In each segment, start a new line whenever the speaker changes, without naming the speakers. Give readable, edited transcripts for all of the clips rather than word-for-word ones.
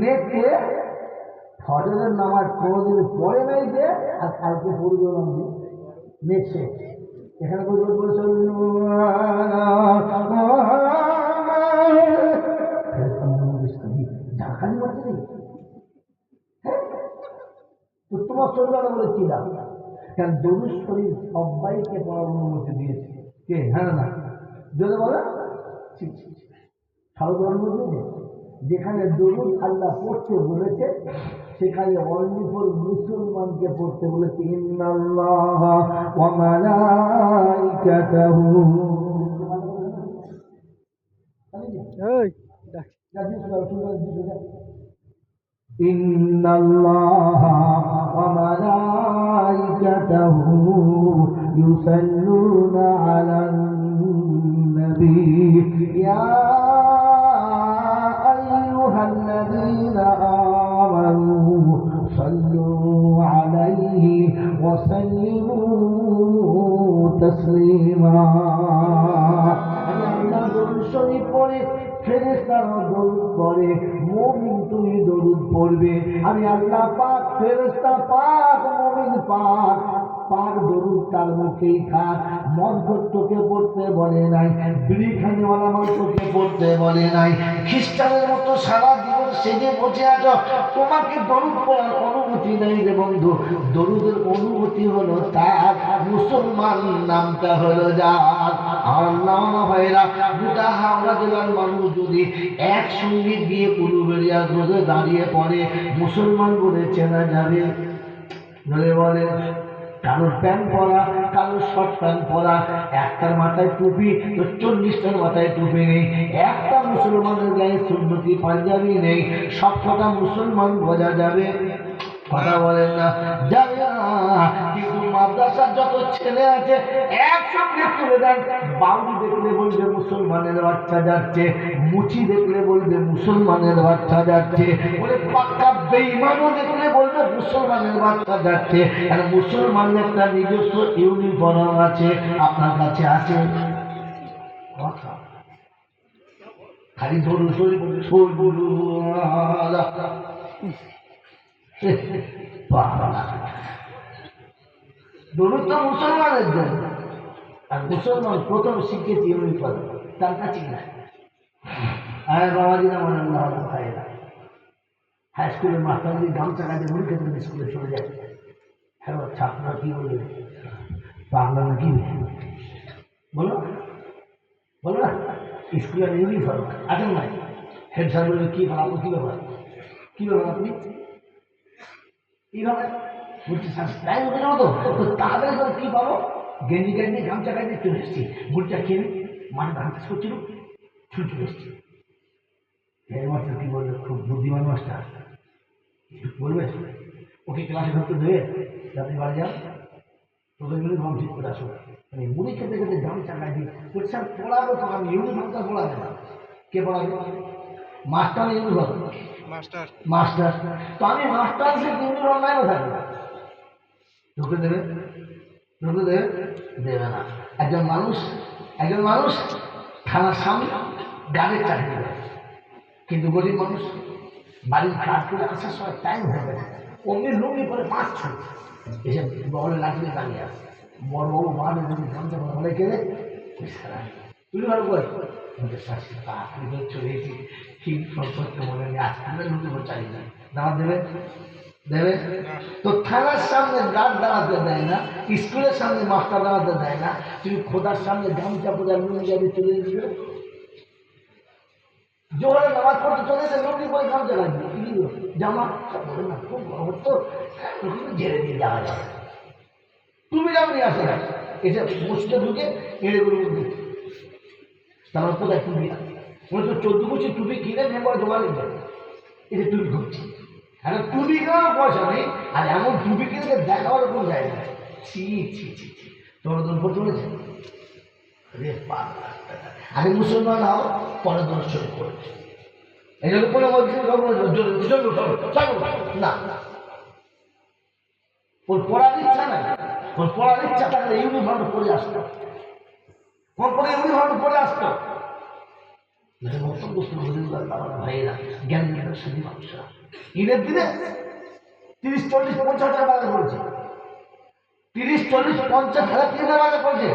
নেককে ফজরের নামাজ কোনোদিন পড়ে নাই যে আর কালকে পড়বে না যে নেক সে এখানে ঝাঁকানি মারছে নাকি? তোমার শরীর বলে কি লাভ? কারণ দরুদ শরীর সবাইকে পড়ার অনুমতি দিয়েছে কে? হ্যাঁ না যদি বলে যেখানে দরুদ আল্লাহ পড়তে বলেছে সেখানে অনলি ফর মুসলমানকে পড়তে বলেছে ইন্নাল্লাহ ওয়া মালাইকাতাহু। ইন্নাল্লাহ ওয়া মালাইকাতাহু ইউসাল্লুনা আলান নবী ইয়া الذين آمنوا صلوا عليه وسلموا تسليما। আল্লাহ দরুদ শরীফ পড়ে ফেরেশতারা দরুদ পড়ে মুমিন তুমি দরুদ পড়বে। আমি আল্লাহ পাক ফেরেশতা পাক মুমিন পাক পাক দরুদ তার মুখেই থাক। মদগতকে পড়তে বলে নাই, বিড়িখানেওয়ালা মানুষকে পড়তে বলে নাই। খ্রিস্টানের মতো সারা জীবন সেজে বসে আছো, তোমাকে দরুদ পড়ার অনুমতি নেই রে বন্ধু। দরুদের অনুমতি হলো তার, মুসলমান নামটা হলো যার। আল্লাহ ভাইরা গোটা হাওড়া জেলার মানুষ যদি একসঙ্গে গিয়ে উলুবেড়িয়া রোদে দাঁড়িয়ে পড়ে মুসলমান বলে চেনা যাবে। বলে কারোর প্যান্ট পরা, কারোর শর্ট প্যান্ট পরা, একটার মাথায় টুপি তো 40টার মাথায় টুপি নেই। একটা মুসলমানের গায়ে সুন্নতি পাঞ্জাবি নেই, সব কটা মুসলমান বোঝা যাবে। কথা বলেন না যাবে না। কিন্তু মাদ্রাসার যত ছেলে আছে একসঙ্গে তুলে দেন। বাউরি দেখলে বলবে মুসলমানের বাচ্চা যাচ্ছে, মুচি দেখলে বলবে মুসলমানের বাচ্চা যাচ্ছে, বলে পাক্কা বেঈমানও দেখলে বলবে মুসলমানের বাচ্চা যাচ্ছে। আর মুসলমানের একটা নিজস্ব ইউনিফর্ম আছে, আপনার কাছে আছে? কথা খালি ধরু দরুদ তো মুসলমানের জন্য, আর মুসলমান প্রথম শিখেছি ইউনিফর্ম তার কাছে না। আর বাবাজিরা মানে ভাইরা হাই স্কুলের মাস্টার যদি গামছা কাজে মুড়ি খেতে স্কুলে চলে যায়, হ্যাঁ ছাত্ররা কি বলবে? বাংলা না কি বলো বলো না, স্কুলের ইউনিফর্ম আসেন নাই। হেড স্যার বলবে কি আপনি কি ব্যাপার, কি ব্যাপার আপনি এইভাবে বলছি টাইম হতে যাবো তো তাড়াতাড়ি করে কি পাবো? গেঞ্জি গেঞ্জি গামছা কাজে চলে এসেছি, মুড়িটা খেয়ে মাঠে ধান চাষ করছিল, ছুটে চলে এসেছি। হেডমাস্টার কি বলবে? খুব বুদ্ধিমান মাস্টার, বলবে ওকে ক্লাসে ঢুকতে দেবে, আপনি বাড়ি যান, তোদের মিলে ঘুম ঠিক করে আসো। মানে মুড়ি খেতে খেতে গামছা কাজে স্যার পড়াবো তো, আমি ইউনিফর্মটা পড়াবে না। কে পড়াবে? মাস্টার ইউনিফর্ম মাস্টার মাস্টার তো আমি মাস্টার সে ইউনিফর্ম নাই থাকবে, ঢুকে দেবে? ঢুকে দেবে? দেবে না। একজন মানুষ থানার সামনে গাড়ির চাকরি করে, কিন্তু গরিব মানুষ বাড়ির কাজ করে আসার সময় টাইম হয়ে গেছে, অমনি লুঙ্গি করে মাছ এসে বলে লাগিয়ে দাঁড়িয়ে আসে। বড় বড় বাড়ি যদি গামছা বলে গেলে তুই ভালো করে চলে এসেছি, ঠিক করতে বলে আজকে লুঙ্গি চাই না, দাঁড়া দেবে? দেবে তো? থানার সামনে গার্ড দাঁড়াতে দেয় না, স্কুলের সামনে মাস্টার দাঁড়াতে দেয় না, তুমি খোদার সামনে গামছা পূজা লুঙ্গি যাবে চলে দিবে। জোরে নামাজ পড়তে চলে এসে লুঙ্গি করে গামছা লাগবে, জামা বলে না খুব গরম তো ঝেড়ে দিয়ে যাওয়া যাবে। তুমি যাও নিয়ে আসে না, এসে মসজিদে ঢুকে এড়ে গুলো দিচ্ছে। তারপর কোথায় টুপি? মনে তো 14 বছর টুপি কিনে মেম্বার জমা দিতে এসে টুপি ঘুরছি। এখন টুপি কেনার পয়সা নেই, আর এমন টুপি কিনে দেখাবার কোন জায়গা নেই। ছি ছি ছি ছি, তোমার দল করে চলেছে। আগে মুসলমান হও, পরে দল শুরু করেছে। এই জন্য কোনো না, ওর পড়ার ইচ্ছা নাই, ওর পড়ার ইচ্ছা থাকলে ইউনিফর্ম পরে আসতো, কোন পরে ইউনিফর্ম পরে আসতো। মানে মতন বস্তু আমার ভাইয়েরা জ্ঞান জ্ঞানের সাথে মানুষরা ঈদের দিনে 30, 40, 50 টাকা বাজার করেছে, 30, 40, 50 হাজার টাকা বাজার করেছে।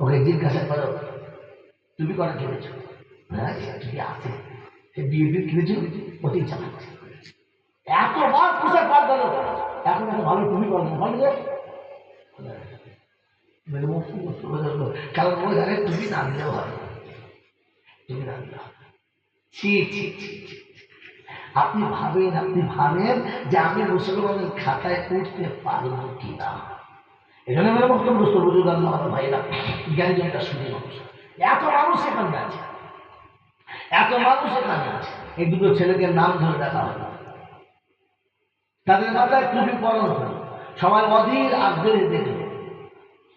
ওকে জিজ্ঞাসা করো তুমি কটা কিনেছ? হ্যাঁ যদি আছে সে বিয়ে কিনেছ, ওতেই চালাচ্ছে। এতবার পোশাক পাল্টাল, এখন এত ভালো তুমি করো না, ভালো যায় কারণ ও জানে তুমি না দিলেও হবে, তুমি না দিলে হবে। আপনি ভাবেন যে আমি মুসলমানের খাতায় উঠতে পারবো কিনা। এখানে মেরে বক্তব্য বুঝুন আল্লাহ ভাইরা জ্ঞানীজনটা শুনে মানুষ, এত মানুষ এখানে আছে, এত মানুষ এখানে আছে। এই দুটো ছেলেকে নাম ধরে দেখা হয়, তাদের মাথায় টুপি পরানো হলো, সবাই অধীর আগ্রহে দেখলো,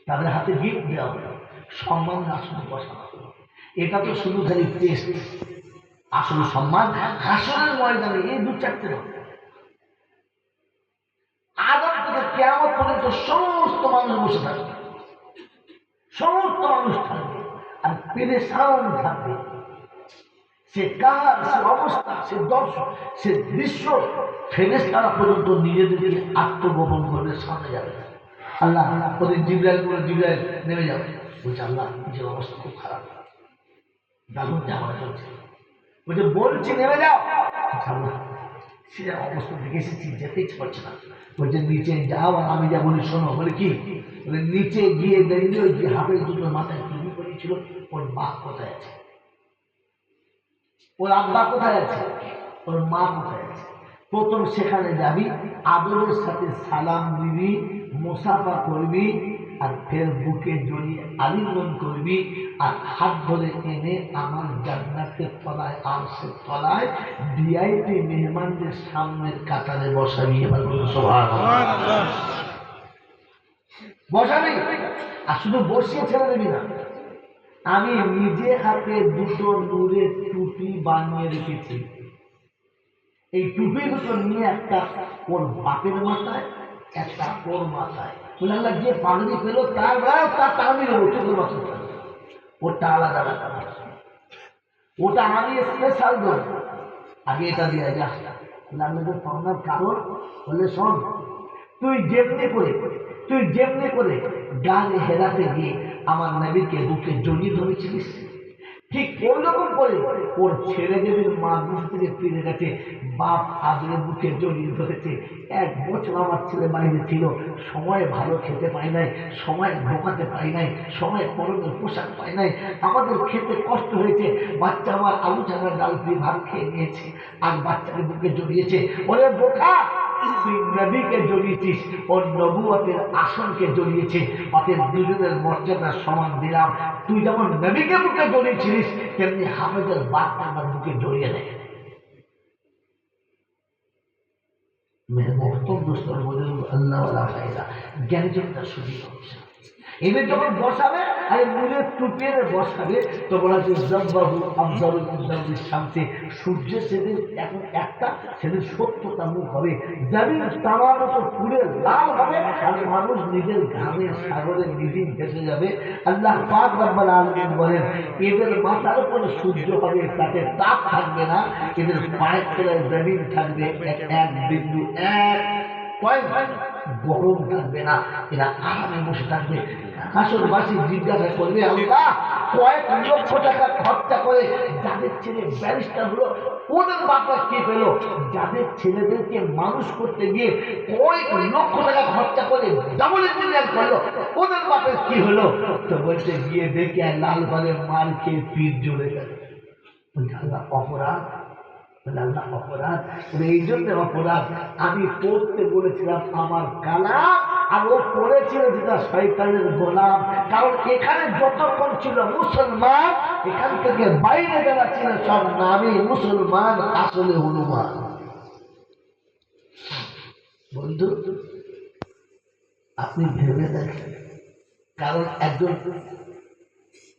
তাদের হাতে গিফট দেওয়া হলো, সম্মান আসলে বসানো হলো। এটা তো শুধু খালি টেস্ট, আসলে সম্মান হাসরের ময়দানে এই 2-4টে আদম থেকে কিয়ামত পর্যন্ত সমস্ত মানুষ বসে থাকবে, সমস্ত মানুষ থাকবে আর পেরেশান থাকবে। সে কার, সে অবস্থা, সে দর্শক, সে দৃশ্য ফেরেশতারা পর্যন্ত নিজেদেরকে আত্মগোপন করবে, সামনে যাবে। আল্লাহ ওদের জিবরাইল নেমে যাবে, বলছে আল্লাহ নিজের অবস্থা খুব খারাপ, দারুণ ঝামেলা চলছে, বলছে বলছি নেমে যাও। আল্লাহ সে অবস্থা দেখে এসেছি, যেতে ইচ্ছে করছে না, বলছে নিচে যাও আর আমি যা বলি শোনো। বলে কি? বলে নিচে গিয়ে দেখলি ওই যে হাফের দুটো মাথায় টুপি পড়েছিল ওর বাপ কোথায় আছে, ওর আব্বা কোথায় আছে, ওর মা কোথায় আছে। প্রথম সেখানে যাবি, আদরের সাথে সালাম দিবি, মুসাফা করবি, আর ফের বুকে জড়িয়ে আলিঙ্গন করবি, আর হাত ধরে এনে আমার জান্নাতের তলায়, আরশের তলায় ভিআইপি মেহমানদের সামনের কাতারে বসাবি। এবার বলুন সুবহানাল্লাহ। বসাবি, আর শুধু বসিয়ে ছেড়ে দিবি না, আমি নিজে হাতে দুটো নূরের টুপি বানিয়ে রেখেছি। এই টুপি দুটো নিয়ে একটা ওর বাপের মাথায়, একটা ওর মাথায়। বলে আল্লাহ যে পাগড়ি পেল তার টানি নেবো, চোখের মাথায় ওটা আলাদা আলাদা, ওটা আমি স্পেশাল দেব। আগে এটা দিয়ে যা পাওনার কারণ বলে শোন, তুই যেমনি করে গান হেরাতে গিয়ে আমার নবীকে বুকে জড়িয়ে ধরেছিলিস, ঠিক ওইরকম করে ওর ছেলে যদি মাদ্রাসা থেকে ফিরে গেছে, বাপ আদরে বুকে জড়িয়ে ধরেছে। 1 বছর আমার ছেলে বাইরে ছিল, সময় ভালো খেতে পাই নাই, সময় ঢোকাতে পাই নাই, সময় পরনের পোশাক পাই নাই, আমাদের খেতে কষ্ট হয়েছে। বাচ্চা আমার আলু চানার ডাল দিয়ে ভাত খেয়ে নিয়েছে, আর বাচ্চাকে বুকে জড়িয়েছে। ওরে বোকা, তুই নবীকে জড়িয়েছিস, ওর নবুয়তের আসনকে জড়িয়েছে, অতএব দুজনের মর্যাদা সমান দিলাম। তুই যেমন নবীকে বুকে জড়িয়েছিলিস, তেমনি হাফেজের বাপ আমার বুকে জড়িয়ে নেয়। মেরে বক্তব্য আল্লাহ জ্ঞানীজনটা শুধু এদের যখন বসাবে, আর মুখের টুপিয়ে বসাবে, তো বলা যে জব্বাহু আফজালুল শামসি, সূর্য সেদিন এখন একটা, সেদিন 70টা মুখ হবে, জমিন তামার মতো পুরে লাল হবে, আর মানুষ নিজের ঘামের সাগরে নিজেই ভেসে যাবে। আল্লাহ পাক রব্বুল আলামিন বলেন, এদের মাথার উপরে সূর্য হবে, তাতে তাপ থাকবে না, এদের পায়ের তলায় জমিন থাকবে এক বিন্দু, এক পয়েন্ট গরম থাকবে না, এরা আরামে বসে থাকবে। হাসরবাসী জিজ্ঞাসা করবে, আল্লাহ কয়েক লক্ষ টাকা খরচা করে যাদের ছেলে ব্যারিস্টার হলো, ওদের বাপরা কি পেল? যাদের ছেলেদেরকে মানুষ করতে গিয়ে কয়েক লক্ষ টাকা খরচা করে ডাবল ইঞ্জিনিয়ার করলো, ওদের বাপের কি হলো? তো বলছে গিয়ে দেখে লাল ঘরে মার খেয়ে পিঠ জ্বলে গেল। আল্লাহ অপরাধ, আল্লাহ অপরাধ, এই জন্য অপরাধ। আমি পড়তে বলেছিলাম আমার কালাম, আর ও পড়েছিল যেটা শয়তানের গোলাম। কারণ এখানে যতক্ষণ ছিল মুসলমান, এখান থেকে বাইরে যারা ছিল সব নামে মুসলমান, আসলে হনুমান। বন্ধু আপনি ভেবে দেখেন, কারণ একজন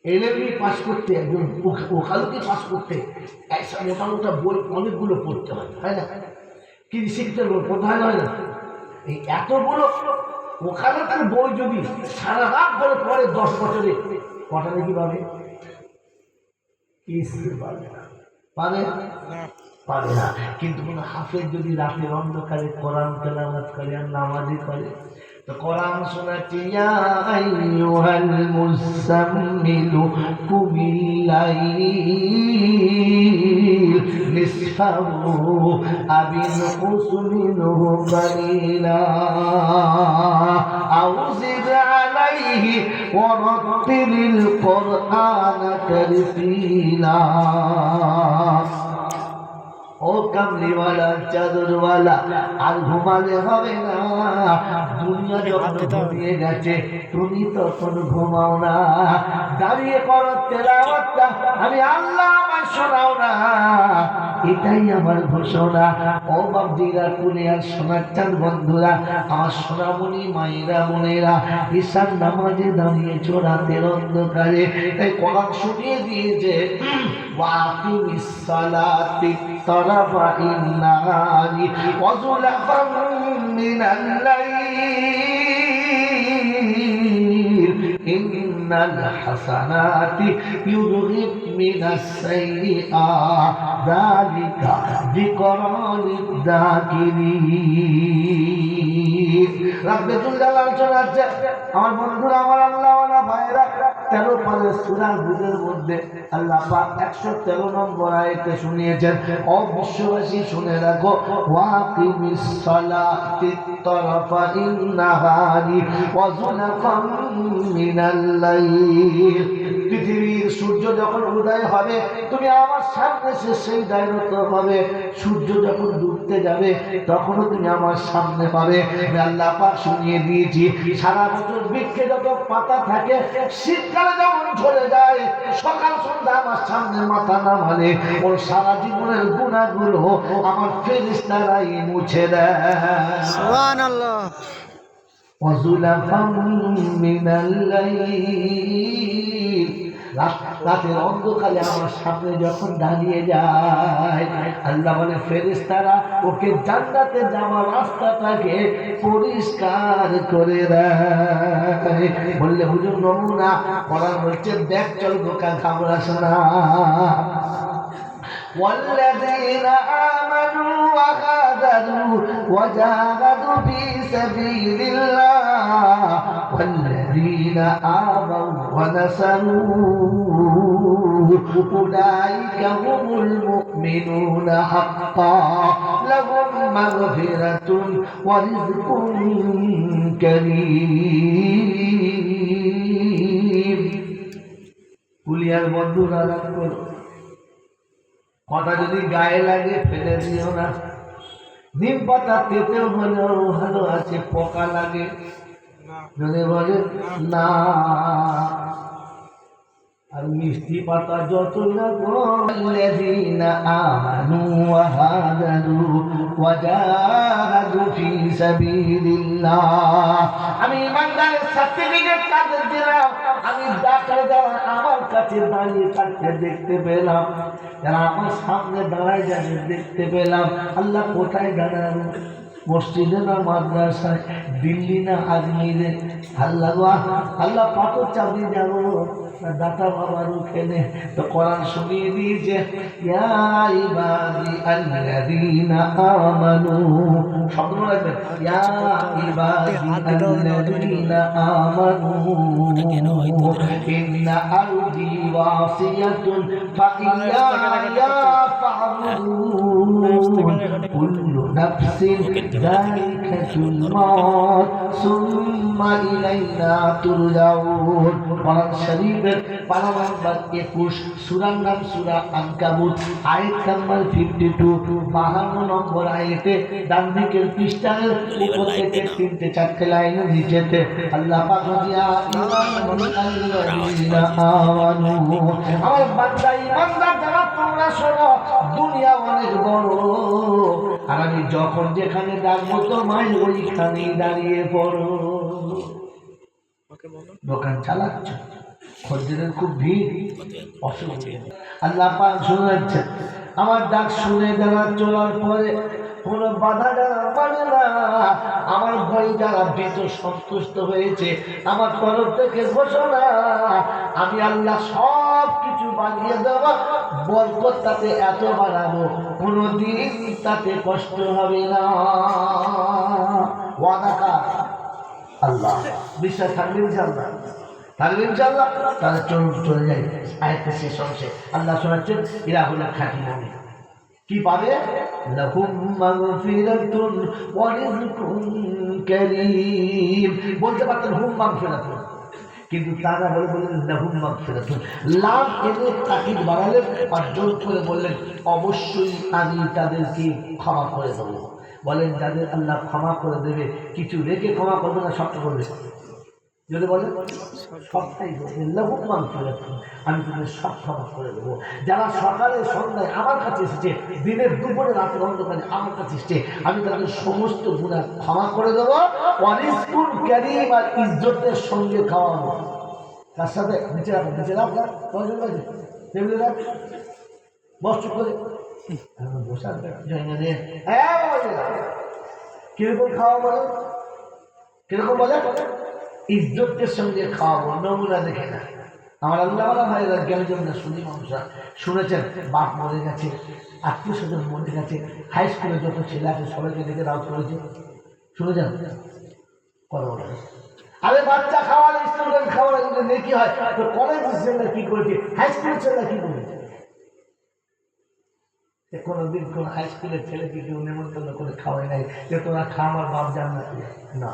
এলএলবি পাস করতে, একজন ওকালতি পাস করতে মোটা মোটা বই অনেকগুলো পড়তে হয়, তাই না? কিন্তু শিখতে পড়তে হয় না? এই এতগুলো ওকালতির বই যদি সারা রাত করে পড়ে 10 বছরে, কটা কিভাবে কিছুই পারে না, পারে পারে না। কিন্তু কোন হাফেজ যদি রাতের অন্ধকারে কোরআন তেলাওয়াত করে আর নামাজি করে তো কোরআন শোনাচ্ছে ইয়া আইয়ুহাল মুযাম্মিলু কুমিল লাইল নিসফাহু আবিনকুস মিনহু কালিলা আও জিদ আলাইহি ওয়া রাত্তিলিল কুরআনা তারতিলা। ও কামলিওয়ালা চাদরওয়ালা আর ঘুমালে হবে না, দুনিয়া যখন ঘুমিয়ে গেছে তুমি তখন ঘুমাও না, দাঁড়িয়ে করো তেলাওয়াতটা, আমি আল্লাহ আমার শোনাও না, এটাই আমার ঘোষণা। ও বাবজিরা কুলে আর সোনার চাঁদ বন্ধুরা, আমার সোনামণি মায়েরা বোনেরা, ঈশান নামাজে দাঁড়িয়েছো রাতের অন্ধকারে, তাই কোরআন শুনিয়ে দিয়েছে ওয়াকিমিস সালাতি তরফাইন নাহারি ওয়া যুলফান মিনাল লাইল ইন্নাল হাসানাতি ইউযহিবনাস সাইয়্যাত যালিকা যিকরা লিয-যাকিরিন। রাব্বুল জালাল শোনাচ্ছে আমার বন্ধুরা, আমার আল্লাহওয়ালা ভাইরা, 13 পারের সূরা হুদের মধ্যে আল্লাহ পাক 113 নম্বর আয়াতে শুনিয়েছেন, ও বিশ্ববাসী শুনে রাখো, ওয়াকিমিস সালাতি তরফাইন নাহারি ওয়া যুলফান মিনাল লাইল। পৃথিবীর সূর্য যখন উদয় হবে তুমি আমার সামনে সেই দায়রত হবে, সূর্য যখন ডুবতে যাবে তখনও তুমি আমার সামনে পাবে। আল্লাহ পাক শুনিয়ে দিয়েছি সারা বছর বৃক্ষে যত পাতা থাকে শীতকালে যখন ঝরে যায় সকাল সন্ধ্যা আমার সামনে মাথা নামালে ওর সারা জীবনের গুনাহগুলো আমার ফেরেশতারাই মুছে দেয়। সুবহানাল্লাহ। ওয়াজুলাফাম মিনাল লাইল, রাতের অন্ধকারে আমার সামনে যখন দাঁড়িয়ে যায় আল্লাহ বলে ফেরেশতারা ওকে জান্নাতে যাওয়ার রাস্তাটাকে পরিষ্কার করে দেয়। বললে হুজুর নমুনা কোরআন বলছে দেখ চল বোকা ঘাবড়াস না। والذين آمنوا وهاجروا وجاهدوا في سبيل الله والذين آووا ونصروا أولئك هم المؤمنون حقا لهم مغفرة ورزق كريم। কুলিয়ার বন্ধুরা রাখো, কথা যদি গায়ে লাগে ফেলে দিও না, নিম পাতা তেতেও হলেও ভালো আছে, পোকা লাগে যদি বলে না, আর মিষ্টি পাতা যতই লাগো। الذين آمنوا وهاجروا وجاهدوا في سبيل الله, আমি ইমানদারের সার্টিফিকেট কাদের দিলাম, আমি ডাক্তার যারা আমার কাছে দাঁড়িয়ে থাকতে দেখতে পেলাম, যারা আমার সামনে দাঁড়ায় যাবে দেখতে পেলাম। আল্লাহ কোথায় দাঁড়ানো, মসজিদে না মাদ্রাসায়, দিল্লি না আজমিরে, আল্লাহ আল্লাহ পাথর চাপিয়ে যাবো দাতা বাবার ওখানে, তো কোরআন শুনিয়ে দিয়েছে ইয়া ইবাদি আল্লাযীনা আমানু, শব্দ রাখবেন, ইয়া ইবাদি আল্লাযীনা আমানু ইন্না আরদি ওয়াসিয়াতুন ফাইয়া ফা'বুদুন কুল্লু নাফসিন যায়িকাতুল মাউত সুম্মা ইলাইনা তুরজাউন। কোরআন শরীফের পারা নাম্বার 21, সূরার নাম সূরা আনকাবুত, আয়াত নাম্বার 52, 52 নম্বর আয়াতে ডান দিকের পৃষ্ঠার উপর থেকে 3-4 লাইনের নিচেতে আল্লাহ পাক বলিয়া আমার বান্দা ইমানদার যারা তোমরা শোনো, দুনিয়া অনেক বড়, আর আমি যখন যেখানে ডাকবো তোমায় ওইখানেই দাঁড়িয়ে পড়ো। দোকান চালাচ্ছ, খদ্দেরের খুব ভিড়, অসুবিধা, আল্লাহ পাক শোনাচ্ছেন আমার ডাক শুনে যারা চলার পরে কোনো বাধাটা মানে না। আমার ভাই যারা বেত সন্তুষ্ট হয়েছে, আমার তরফ থেকে ঘোষণা, আমি আল্লাহ সব কিছু বানিয়ে দেওয়া, বরকত তাতে এত বাড়াবো, কোনোদিন তাতে কষ্ট হবে না। ওয়াদা কার? আল্লাহ। বিশ্বাস থাকবে ইনশাআল্লাহ? থাকবে ইনশাআল্লাহ? তাহলে চলুন চলে যাই, আয়াতটা শেষ অংশে আল্লাহ শোনাচ্ছেন এরা হলো খাঁটি মুমিন। কি পাবে? লাহুম মাগফিরাতুন ওয়া রিজকুন কারীম। বলতে পারতেন হুম মাগফিরাতুন, কিন্তু তারা বললেন লাহুম মাগফিরাতুন। লাভ এনে তাকিদ বাড়ালেন আর জোর করে বললেন অবশ্যই আমি তাদেরকে ক্ষমা করে দেবো। বলেন যাদের আল্লাহ ক্ষমা করে দেবে, কিছু রেখে ক্ষমা করবে না, সবটা করবে? যদি বলেন সবটাই করবে, লাহুম মাগফিরাতুন, আমি তাদের সব ক্ষমা করে দেবো। যারা সকালে সন্ধ্যায় আমার কাছে এসেছে, দিনের দুপুরে রাতের অন্ধকারে আমার কাছে এসেছে, আমি তাদের সমস্ত গুনাহ ক্ষমা করে দেবো। ওয়া রিজকুন কারীম, আর ইজ্জতের সঙ্গে খাওয়াবো। তার সাথে নিচে রাখো, নিচে রাখ, টেবিলে রাখ, বস করে বসার জায়গা নেই। কিরকম খাওয়া বলে? কিরকম বলে? ইজ্জতের সঙ্গে খাওয়াবো, নমুনা দেখে না। আমার আল্লাহ ভাইরা জ্ঞানীজন না শুনি মানুষরা শুনেছেন, বাপ মরে গেছে, আত্মীয় স্বজন মরে গেছে, হাই স্কুলে যত ছেলে আছে সবাইকে ডেকে দাওয়াত করেছে, শুনেছেন? কথা বলে আরে বাচ্চা খাওয়ালে, স্টুডেন্ট খাওয়ালে কিন্তু নেকি হয়, তো কলেজের ছেলেরা কি করেছে, হাই স্কুলের ছেলেরা কি করেছে? কোনোদিন কোন হাই স্কুলের ছেলেকে কেউ নেমন্তন্ন করে খাওয়াই নাই যে তোরা খাওয়ার বাপ জান্নাতে না।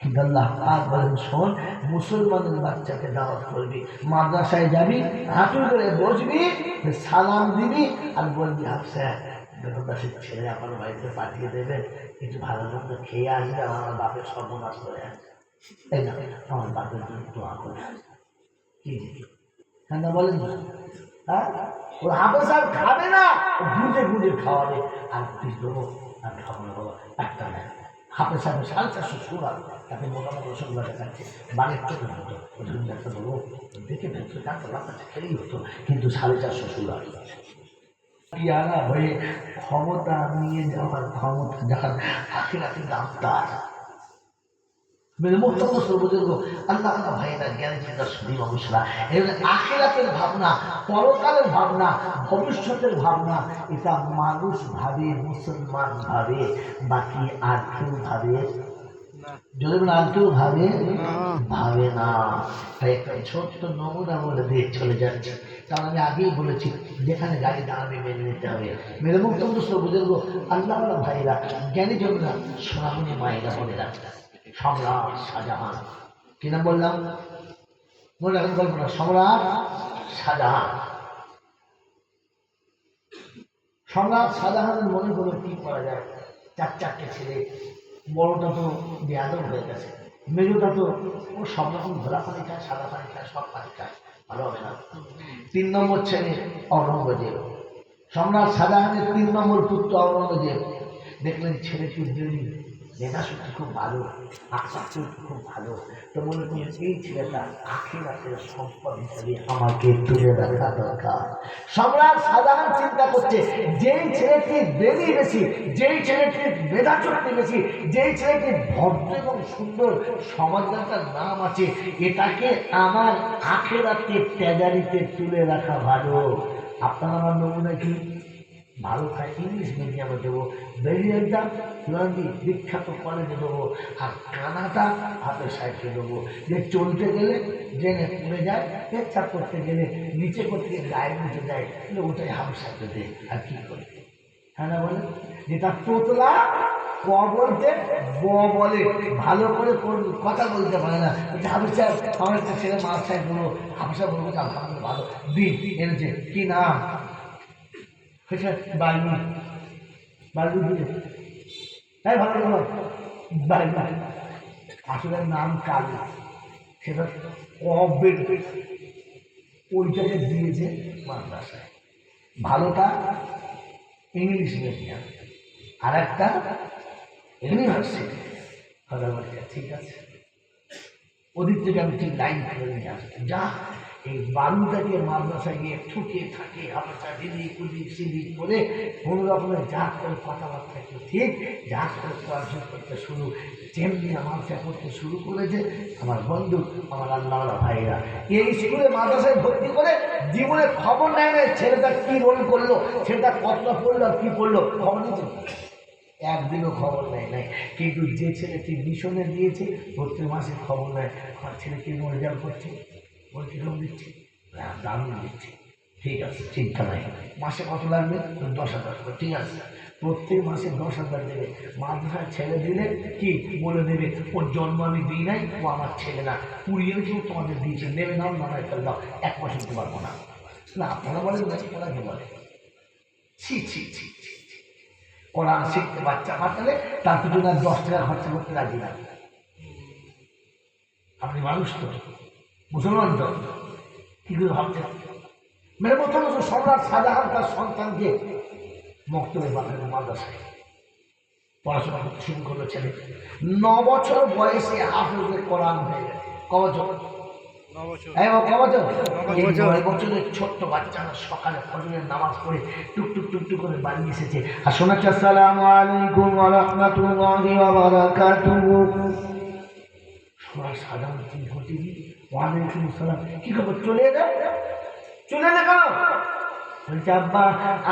কিন্তু আল্লাহ পাক বলেন শোন, মুসলমানের বাচ্চাকে দাওয়াত করবি, মাদ্রাসায় যাবি, হাঁটু করে বসবি, সালাম দিবি আর বলবি হাফসা দেবদাসের ছেলে আমার বাড়িতে পাঠিয়ে দেবে, একটু ভালো মন্দ খেয়ে আসবে, আমার বাপের সর্বনাশ করে আছে, এই না আমার বাপের জন্য দোয়া করে আসবে। কি হ্যাঁ না বলেন? হ্যাঁ, ওর হাফেজ আর খাবে না, গুঁজে গুঁজে খাওয়াবে, আর পিস দেবো আর খাবো না বাবা একটা না। হাফেজ সাহেব 450 সুরা, তাকে মোটামুটি রসগোল্লা দেখাচ্ছে, বাড়ির চোখে হতো, ওই একটা বলবো দেখে ফেলতো, ডাক্তার কাছে খেলেই হতো, কিন্তু 450 সুরা পিয়ারা হয়ে ক্ষমতা নিয়ে যাওয়ার ক্ষমতা যার, আখিরাতে দাম তার। আল্লাহ ভাইয়েরা জ্ঞানী চিন্তা শুনি মানুষরা, আখিরাতের ভাবনা, পরকালের ভাবনা, ভবিষ্যতের ভাবনা, এটা মানুষ ভাবে, মুসলমান ভাবে, বাকি আর কেউ ভাবে যদি আর কেউ ভাবে ভাবে না। তাই একটা ছোট্ট নমুনা বলে দিয়ে চলে যাচ্ছে, কারণ আমি আগেই বলেছি যেখানে গাড়ি দাঁড়াবে মেনে নিতে হবে। মেরে মুক্ত বুঝলবো আল্লাহ ভাইরা জ্ঞানী জনরা, সোনামণি মায়েরা বোনেরা, সম্রাট শাহজাহান, কি নাম বললাম মনে রাখেন গল্পটা? সম্রাট শাহজাহান। সম্রাট শাহজাহানের মনে হলো কি করা যায়, 4 ছেলে, বড়টা তো বেয়াদব হয়ে গেছে, মেজোটা তো ও সব রকম ঘোলা পানি খায়, সাদা পানি খায়, সব পানি খায়, ভালো হবে না। 3 নম্বর ছেলে অরঙ্গজেব। সম্রাট শাহজাহানের 3 নম্বর পুত্র অরঙ্গজেব। দেখলেন ছেলেটির দেরি, মেধাশক্তি খুব ভালো, আচার্য খুব ভালো, তো মনে করলেন এই ছেলেটা আখিরাতের সম্পদ হিসাবে আমাকে তুলে রাখা দরকার। সম্রাট শাহজাহান চিন্তা করছে, যেই ছেলেটির দেরি বেশি, যেই ছেলেটির মেধাশক্তি বেশি, যেই ছেলেটির ভদ্র এবং সুন্দর সমাজদাতার নাম আছে, এটাকে আমার আখিরাতে ট্যাজারিতে তুলে রাখা ভালো। আপনার আমার নমুনা কি? ভালো খায়, ইংলিশ মিডিয়ামে দেবো, বেরিয়ারটা লন্ডি বিখ্যাত কলেজে দেবো, আর কানাটা হাতের সাইডে দেবো, যে চলতে গেলে জেনে পড়ে যায়, পেচ্ছাপ করতে গেলে নিচে করতে গেলে গায়ের নিচে যায়, ওটাই হাতের সাইডে দেয়। আর কি করে? হ্যাঁ না বলে, যেটা তোতলা ক বলতে ব বলে, ভালো করে কথা বলতে পারে না। হাফিজ সাহেব, আমার একটা ছেলে মাছ সাহেব বলবো, হাফিজ সাহেব বলবো আলহামদুলিল্লাহ ভালো দিন এনেছে, কি নাম? বালু বালু দিয়ে তাই ভালো ভালো বালু, আসলে নাম কালু, সেটা কবে ওইটাকে দিয়েছে মাদ্রাসায়। ভালোটা ইংলিশ মিডিয়াম, আর একটা ইউনিভার্সিটি। ঠিক আছে, ওদিক থেকে আমি ঠিক লাইন ফেলে নিয়ে আসছি, যা এই বারুটাকে মাদ্রাসায় গিয়ে ঠুকে থাকে হামেশা দিদিক উদিক সিদিক করে কোনো রকমের যা করে কথাবার্তা একটু ঠিক যা করে পড়াশোনা করতে শুরু যেমনি আমার করতে শুরু করেছে আমার বন্ধু আমার আল্লাহ ভাইরা এই স্কুলে মাদ্রাসায় ভর্তি করে জীবনে খবর নেয় না ছেলেটা কী রোল করলো ছেলেটা কতটা পড়লো আর কী পড়লো খবর নিচ্ছে একদিনও খবর নেয় নাই কিন্তু যে ছেলেটি মিশনে দিয়েছে প্রত্যেক মাসে খবর নেয় আমার ছেলে কি রেজাল্ট করছে ওর কীরকম দিচ্ছে দারুণ দিচ্ছে ঠিক আছে চিন্তা নাই মাসে কত লাগবে 10,000 করে ঠিক আছে প্রত্যেক মাসে 10,000 দেবে মাদ্রাসায় ছেলে দিলে কি বলে দেবে ওর জন্ম আমি দিই নাই ও আমার ছেলে না কুড়িয়ে কেউ তোমাদের দিয়েছে নেবে নাও নামায় ফেল দাও 1 মাস দিতে পারবো না না আপনারা বলেন না ওনাকে বলে ছি ছি ছি ছি কোরআন শিখতে বাচ্চা পাঠালে তার পিছনে 10 টাকা খরচা করতে রাজি না আপনি মানুষ তো মুসলমান তো কি করে ভাবছেন মেরে প্রথম সম্রাট শাহজাহান তার সন্তানকে মক্তবে পাঠালেন মাদ্রাসায় পড়াশোনা করতে শুরু করলো ছেলে 9 বছর বয়সে হাফেজে কোরআন হয়ে গেছে কবছর বছরের ছোট্ট বাচ্চারা সকালে ফজরের নামাজ পড়ে টুকটুক টুকটুক করে বাড়ি এসেছে আর শোনাচ্ছে আসসালামু আলাইকুম ওয়া রাহমাতুল্লাহি ওয়া বারাকাতুহু সাধারণ কি ঘটে ওয়ালাইকুম আসসালাম কি খবর চলে না কেন বলছে আব্বা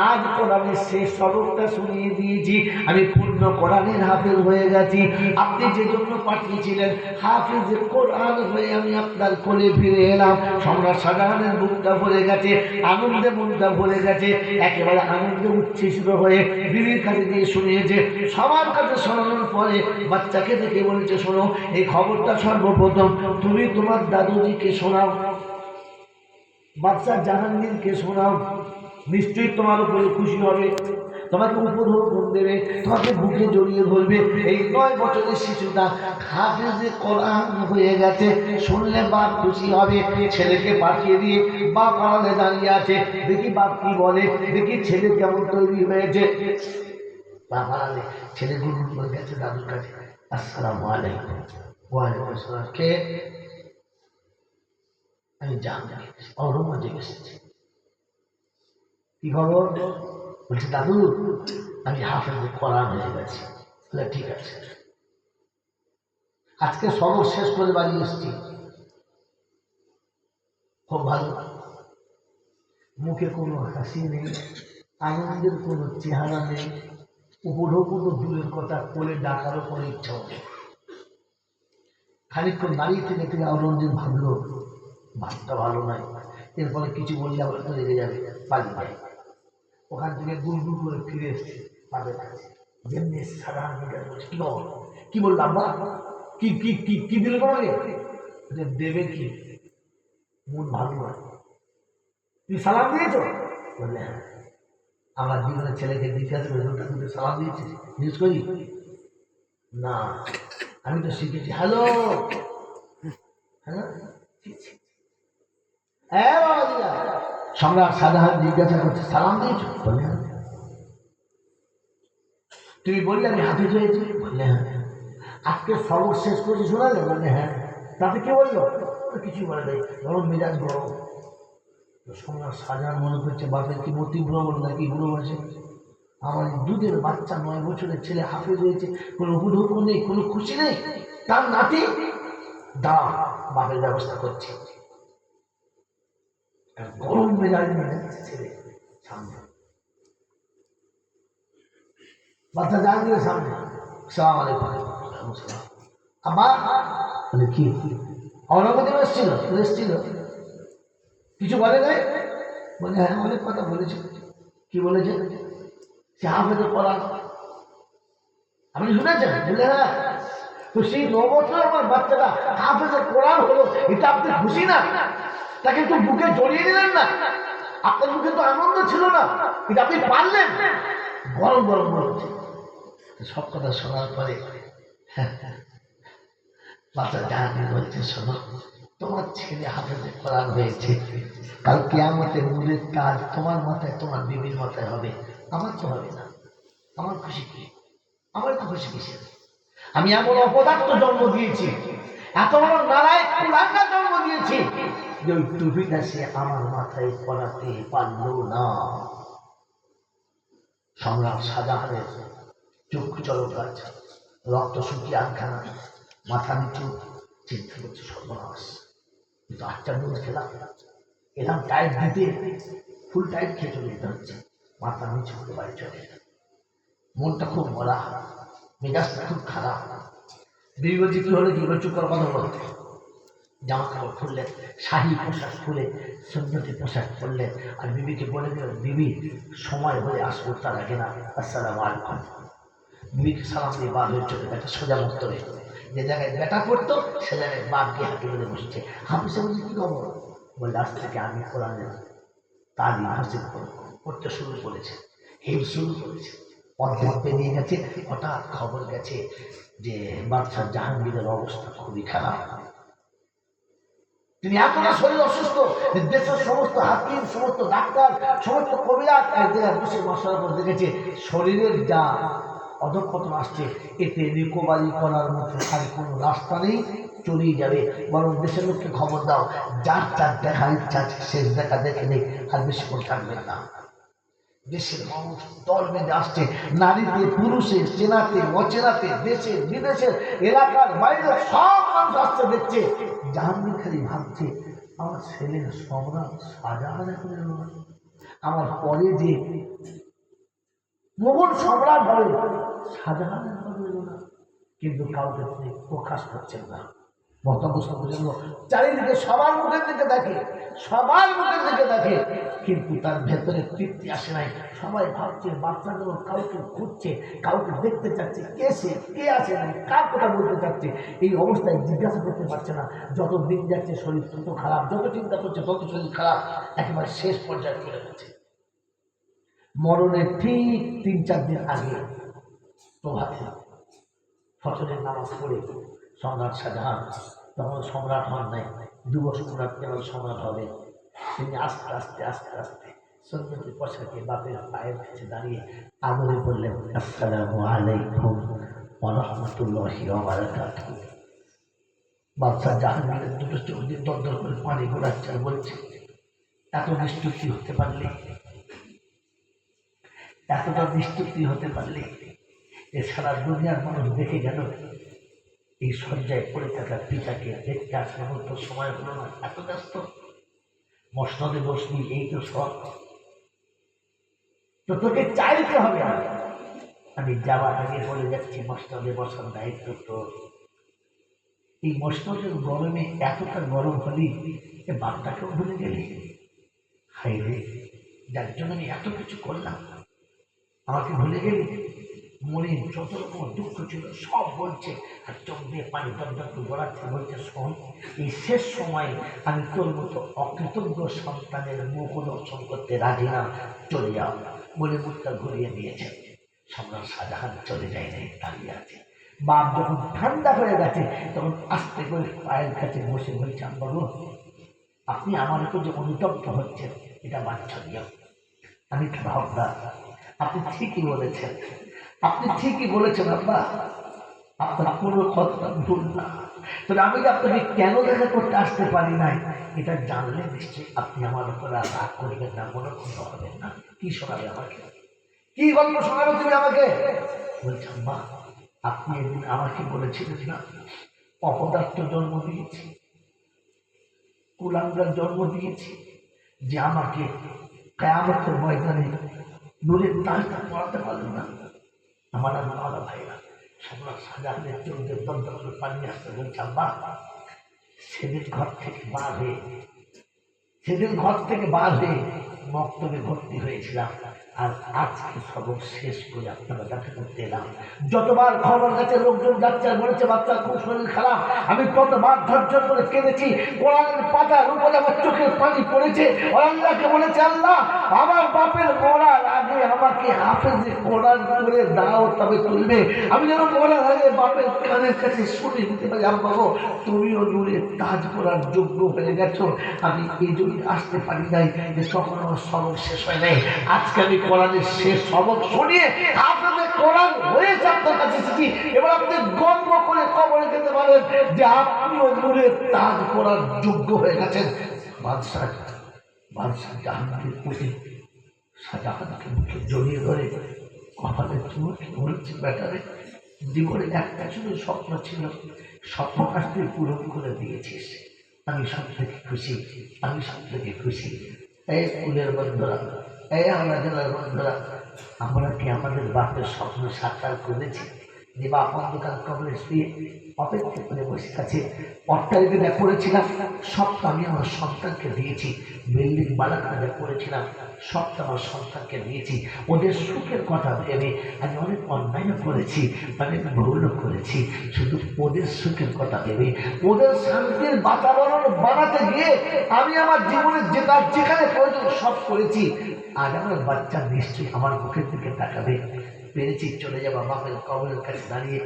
আজ কোরআনের শেষ সবকটা শুনিয়ে দিয়েছি আমি পূর্ণ কোরআনের হাফেজ হয়ে গেছি আপনি যে জন্য পাঠিয়েছিলেন হাফেজ কোরআন হয়ে আমি আপনার কোলে ফিরে এলাম সম্রাট শাহজাহানের বুকটা ভরে গেছে আনন্দে মনটা ভরে গেছে একেবারে আনন্দে উচ্ছ্বসিত হয়ে বিবির কাছে দিয়ে শুনিয়েছে সবার কাছে শোনানোর পরে বাচ্চাকে দেখে বলেছে শোনো এই খবরটা সর্বপ্রথম তুমি তোমার দাদুজিকে শোনাও বাচ্চা জাহাঙ্গীরকে শোনাও নিশ্চয়ই তোমার উপরে খুশি হবে তোমাকে উপঢৌকন দেবে তোমাকে বুকে জড়িয়ে ধরবে এই 9 বছরের শিশুটা হাফেজে কোরআন হয়ে গেছে শুনলে বাপ খুশি হবে ছেলেকে পাঠিয়ে দিয়ে বাপ আড়ালে দাঁড়িয়ে আছে দেখি বাপ কি বলে দেখি ছেলে কেমন তৈরি হয়েছে বাপ আড়ালে ছেলে গুরু করে গেছে দাদুর কাছে আসসালামু আলাইকুম ওয়ালাইকুম আসসালাম কে আমি জানি অরুণে এসেছি কি খবর বলছি দাদু আমি হাফেজে কোরআন হয়ে গেছি ঠিক আছে আজকে সবক শেষ করে বাড়ি এসেছি খুব ভালো মুখে কোনো হাসি নেই আনন্দের কোনো চেহারা নেই উপঢৌকন দূরের কথা কোলে ডাকারও কোনো ইচ্ছা হবে খানিকক্ষণ দাঁড়িয়ে থেকে থেকে অরঞ্জন ভাবলো ভাতটা ভালো নয় এরপরে কিছু বললে আবার তো লেগে যাবে পালিয়ে যায় ওখান থেকে গুলগুল করে ফিরে এসছে পাবে যেমনি সাধারণ কি বল কি বললাম বা কি কি কি কি দিলে তোমাকে দেবে কি মন ভালো নয় তুমি সালাম দিয়েছো বললে হ্যাঁ আমার জীবনের ছেলেকে জিজ্ঞাসা করে তুমি সালাম দিয়েছিস নিউজ করি না আমি তো শিখেছি হ্যালো হ্যাঁ সম্রাট শাহজাহান জিজ্ঞাসা করছে সালাম দিয়েছ বললে হ্যাঁ তুমি বললে আমি হাফেজ হয়েছি বললে হ্যাঁ আজকে সবক শেষ করেছি শোনালে বললে হ্যাঁ তাতে কি বললো কিছু বলে দেয় গরম মেজাজ গরম সম্রাট শাহজাহান মনে করছে বাপের কি মতি বুড়ো বলো নাকি বুড়ো বসে আমার দুধের বাচ্চা 9 বছরের ছেলে হাফেজ হয়েছে কোনো উপঢৌকন নেই কোনো খুশি নেই তার নাতি দাঁড়া বাপের ব্যবস্থা করছে গরম মেজাজ নিয়ে যাচ্ছে ছেলে সামনে বাচ্চা জাহাঙ্গীরের সামনে সালাম আলাইকুম আবার বলে কি অনবদ্বীপ এসেছিল কিছু বলে নাই বলে হ্যাঁ অনেক কথা বলেছে কি বলেছে সে হাফেজে কোরআন আপনি শুনেছেন বলে হ্যাঁ তো সেই 9 বছর আমার বাচ্চাটা হাফেজে কোরআন হলো এটা আপনি খুশি না তাকে একটু বুকে জড়িয়ে দিলেন না আপনার মুখে তো আনন্দ ছিল না এটা আপনি পারলেন গরম গরম বলছে সব কথা শোনার পরে বাচ্চা জাহাঙ্গীর বলছে শোনো তোমার ছেলে হাফেজে কোরআন হয়েছে কাল কিয়ামতের মূলের কাজ তোমার মাথায় তোমার বিবির মাথায় হবে আমার তো হবে না আমার খুশি কি আমার তো খুশি কিসের আমি এমন অপদার্থ জন্ম দিয়েছি এত বড় নালায়েক কুলাঙ্গার জন্ম দিয়েছি যে ওই টুপিটা সে আমার মাথায় পরাতে পারল না। সম্রাট শাহজাহানের চোখ চলক আছে, রক্ত শুকিয়ে আনখানা, মাথা নিচু, চিন্তা করছে সর্বনাশ, কিন্তু আটটা দুধ খেলাম, এরকম টাইট দিতে ফুল টাইট খেয়ে চলে যেতে হচ্ছে, মাথা নিচু করে বাড়ি চলে যেতে, মনটা খুব বলা, মেজাজটা খুব খারাপ। বিবি বলছে কি হলে কি চুপ করার কথা বলতে, জামা কাপড় খুললেন, শাহী পোশাক খুলে সুন্নতি পোশাক পরলেন, আর বিবিকে বলে দিল বিবি সময় হলে আসবো, তার আগে না আসসালামু আলাইকুম। বিবিকে সালাম দিয়ে বাদ হয়ে চলে গেছে সোজা মুক্ত হয়ে, যে জায়গায় বেটা করতো সে জায়গায় বাদ দিয়ে হাঁটু ধরে বসছে। হাফিজে বলছে কি খবর, বললে আজ থেকে আমি কোরআনের তালিম হাসিল করতে শুরু করেছে, হিম শুরু করেছে, অর্ধেক পেরিয়ে গেছে, হঠাৎ খবর গেছে যে বাদশাহ জাহাঙ্গীরের অবস্থা খুবই খারাপ। তিনি এতটা শরীর অসুস্থ, দেশের সমস্ত হাকিম, সমস্ত ডাক্তার, সমস্ত কবিরাজ এক জায়গায় বসে মশলা করে দেখেছে শরীরের যা অধঃপতন আসছে, এতে রিকভারি করার মতো আর কোনো রাস্তা নেই, চলেই যাবে। বরং দেশের লোককে খবর দাও, যার যার দেখার ইচ্ছা আছে শেষ দেখা দেখে নেই, আর বেশিক্ষণ থাকবেন না। দেশের মানুষ দল বেঁধে আসছে, নারীতে পুরুষে, চেনাতে অচেনাতে, দেশে বিদেশের এলাকার বাইরে সব মানুষ আসছে দেখছে। জাহাঙ্গীর খালি ভাবছে আমার ছেলের সম্রাট শাহজাহান এখন এলো না, আমার পরে যে মোগল সম্রাট হবে শাহজাহান এখন এলো না, কিন্তু কাউকে তিনি প্রকাশ করছেন না। চারিদিকে সবার মুখের দিকে দেখে, সবার মুখের দিকে দেখে, কিন্তু তার ভেতরে তৃপ্তি আসে নাই। সবাই ভাবছে বাচ্চাগুলো কাউকে খুঁজছে, কাউকে দেখতে চাচ্ছে, কে আছে নাই, কার কথা বলতে চাচ্ছে, এই অবস্থায় জিজ্ঞাসা করতে পারছে না। যত দিন যাচ্ছে শরীর তত খারাপ, যত চিন্তা করছে তত শরীর খারাপ, একেবারে শেষ পর্যায়ে চলে গেছে। মরণের ঠিক 3-4 দিন আগে প্রভাতে ফজরের নামাজ পড়ে সম্রাট শাহজাহান, তখন সম্রাট হন নাই, 2 বছর কেবল সম্রাট হবে, তিনি আস্তে আস্তে আস্তে আস্তে সুন্নতি পোশাকে বাপের পায়ের কাছে দাঁড়িয়ে আদরে বললেন আসসালামু আলাইকুম ওয়া রাহমাতুল্লাহি ওয়া বারাকাতুহু। বাদশাহ জাহাঙ্গীরের দুটো চোখ দিয়ে দরদর করে পানি গড়াচ্ছে, আর বলছে এত নিষ্ঠুরী হতে পারলে, এতটা নিষ্ঠুরী হতে পারলে, এছাড়া দুনিয়ার মানুষ দেখে গেল এই শয্যায় পড়ে থাকা পিতাকে দেখতে আসার মতো সময় হলো না, এত ব্যস্ত, মসনদে বসবি এই তো সব, তো তোকে চাইতে হবে। আমি যাওয়ার আগে বলে যাচ্ছি মসনদে বসার দায়িত্ব তো, এই মসনদের গরমে এতটা গরম হলি বাপটাকেও ভুলে গেলি, হাই রে যার জন্য আমি এত কিছু করলাম আমাকে ভুলে গেলি। মনে যত রকম দুঃখ ছিল সব বলছে, আর চোখ দিয়ে পানি দরদর গড়াচ্ছে, বলছে শোন এই শেষ সময় আমি তোর মতো অকৃতজ্ঞ সন্তানের মুখ দর্শন করতে রাজি না, চলে যাও বলে মুখটা ঘুরিয়ে দিয়েছে। সম্রাট শাহজাহান চলে যায় নাই, দাঁড়িয়ে আছে। বাপ যখন ঠান্ডা হয়ে গেছে তখন আস্তে করে পায়ের কাছে বসে বলছে বাবু আপনি আমার উপর যে অনুতপ্ত হচ্ছেন এটা বাঞ্ছনীয়, আমি ভাবনা আপনি ঠিকই বলেছেন, আপনি ঠিকই বলেছেন আব্বা, আপনার কোনো কথাটা ভুল না। তবে আমি যে আপনাকে কেন দেখা করতে আসতে পারি নাই এটা জানলে নিশ্চয়ই আপনি আমার উপর রাগ করবেন না, মনে ক্ষুণ্ণ হবেন না। কি শোনাবে আমাকে, কি গল্প শোনাবে তুমি আমাকে? বলছি আম্মা আপনি একদিন আমাকে বলেছিলেন না অপদার্থ জন্ম দিয়েছি, কুলাঙ্গার জন্ম দিয়েছি, যে আমাকে কিয়ামতের ময়দানে নূরের তাজটা পড়াতে পারলো না। আমার আল্লাহ ভাইরা সম্রাট শাহজাহানের চোখ দিয়ে দরদর করে পানি আসতে বলছে আব্বা সেদিন ঘর থেকে বার হয়ে মক্তবে ভর্তি হয়েছিলাম, আর আজকে সবক শেষ করে আপনারা দেখা করতে এলাম। যতবার খবর কাছে লোকজন যাচ্ছে আর বলেছে বাচ্চার খুব শরীর খারাপ, আমি ততবার ঝরঝর করে কেঁদেছি, কোরআনের পাতার উপরে আমার চোখের পানি পড়েছে। আল্লাহকে বলেছে আল্লাহ আমার বাপের মরার আগে আমাকে হাফেজে কোরআন করে দাও, তবে তুলবে আমি যেন মরার আগে বাপের কানের কাছে শুনে দিতে পারি আব্বা গো তুমিও নূরের তাজ করার যোগ্য হয়ে গেছো। আমি এই জন্য আসতে পারি নাই যে তখন আমার সবক শেষ হয় নাই, আজকে আমি কোরআনের শেষ সবক শুনিয়ে আপনাদের কোরআন হয়েছে আপনার কাছে এসেছি। এবার আপনি গর্ব করে কবরে যেতে পারেন যে আপনিও নূরের তাজ করার যোগ্য হয়ে গেছেন। বাদশাহ জাহাঙ্গীর পুতিন শাহজাহানকে মুখে জড়িয়ে ধরে কপালে চুমু বলছে, ব্যাটারে জীবনে একটা শুধু স্বপ্ন ছিল, স্বপ্নটা তুই পূরণ করে দিয়েছিস, আমি সব থেকে খুশি, আমি সব থেকে খুশি। এই স্কুলের বন্ধুরা, এই আমরা জেলার বন্ধুরা, আমরা কি আমাদের বাপের স্বপ্ন সাকার করেছি? যে বাপ অন্ধকার কবরে শুয়ে অপেক্ষা করে বসে আছে। অট্টালিকা করেছিলাম সবটা আমি আমার সন্তানকে দিয়েছি, বিল্ডিং বালাখানা করেছিলাম সবটা আমার সন্তানকে দিয়েছি। ওদের সুখের কথা ভেবে আমি অনেক অন্যায় করেছি, অনেক ভুলও করেছি, শুধু ওদের সুখের কথা ভেবে ওদের শান্তির বাতাবরণ বানাতে গিয়ে আমি আমার জীবনের যেখানে প্রয়োজন সব করেছি। আজ আমার বাচ্চা নিশ্চয়ই আমার মুখের দিকে তাকাবে। পেরেছি চলে যাবা বাপের কবরের কাছে দাঁড়িয়ে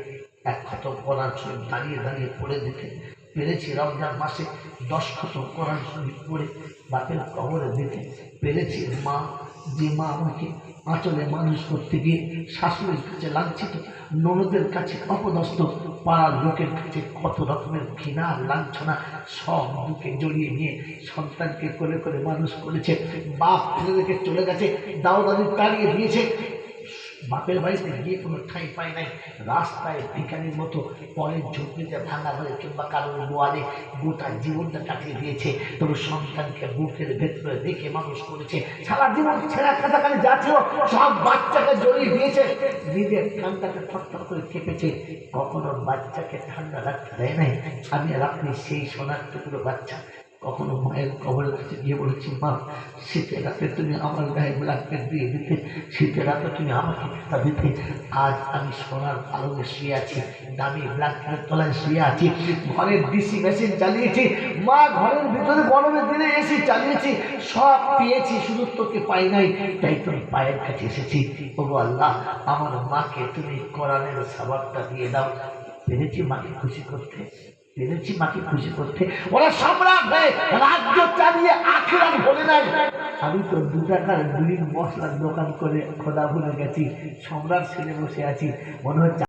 এক খতম কোরআন শরীফ দাঁড়িয়ে দাঁড়িয়ে পড়ে দিতে পেরেছি। রমজান মাসে 10 খতম কোরআন শরীফ পড়ে বাপের কবরে দিতে পেরেছি। মা, যে মা আমাকে আঁচলে মানুষ করতে গিয়ে শাশুড়ির কাছে লাঞ্ছিত, ননদের কাছে অপদস্থ, পাড়ার লোকের কাছে কত রকমের ঘৃণা লাঞ্ছনা সব বুকে জড়িয়ে নিয়ে সন্তানকে কোলে করে মানুষ করেছে। বাপ ফেলে রেখে চলে গেছে, দাও দাদি তাড়িয়ে দিয়েছে, বাপের বাড়িতে গিয়ে কোনো ঠাঁই পায় নাই, রাস্তায় ভিখারির মতো পরের ঝুঁকিতে ভাঙা হয়ে কিংবা কারোর গোয়ালে গোটা জীবনটা কাটিয়ে দিয়েছে। তবে সন্তানকে বুকের ভেতরে রেখে মানুষ করেছে, সারা জীবন ছেঁড়া খাতাখানি যা ছিল সব বাচ্চাকে জড়িয়ে দিয়েছে, নিজের ঠান্ডাকে থরথর করে কেঁপেছে, কখনো বাচ্চাকে ঠান্ডা রাখতে দেয় নাই। আমি আর আপনি সেই সোনার টুকরো বাচ্চা কখনো মায়ের কবরের কাছে গিয়ে বলেছি, মা শীতের রাতে তুমি আমার গায়ে ব্ল্যাঙ্কেট দিয়ে দিতে, শীতের রাতে তুমি আমাকে খেতা দিতে। আজ আমি সোনার আলোকে শুয়ে আছি, দামি ব্ল্যাঙ্কেটের তলায় শুয়ে আছি, ঘরের ডিসি মেশিন চালিয়েছি, মা ঘরের ভিতরে গরমের দিনে এসি চালিয়েছি, সব পেয়েছি, শুধু তোকে পাই নাই, তাই তোর পায়ের কাছে এসেছি। ওগো আল্লাহ, আমার মাকে তুমি কোরআনের সওয়াবটা দিয়ে দাও। পেরেছি মাকে খুশি করতে, পেরেছি মাকে খুশি করতে। ওরা সম্রাট হয়ে রাজ্য চালিয়ে আখিরাত বলে নাই। আমি তো 2 টাকার বিড়ির মশলার দোকান করে খোদা ভুলে গেছি, সম্রাট ছেলে বসে আছি, মনে হচ্ছে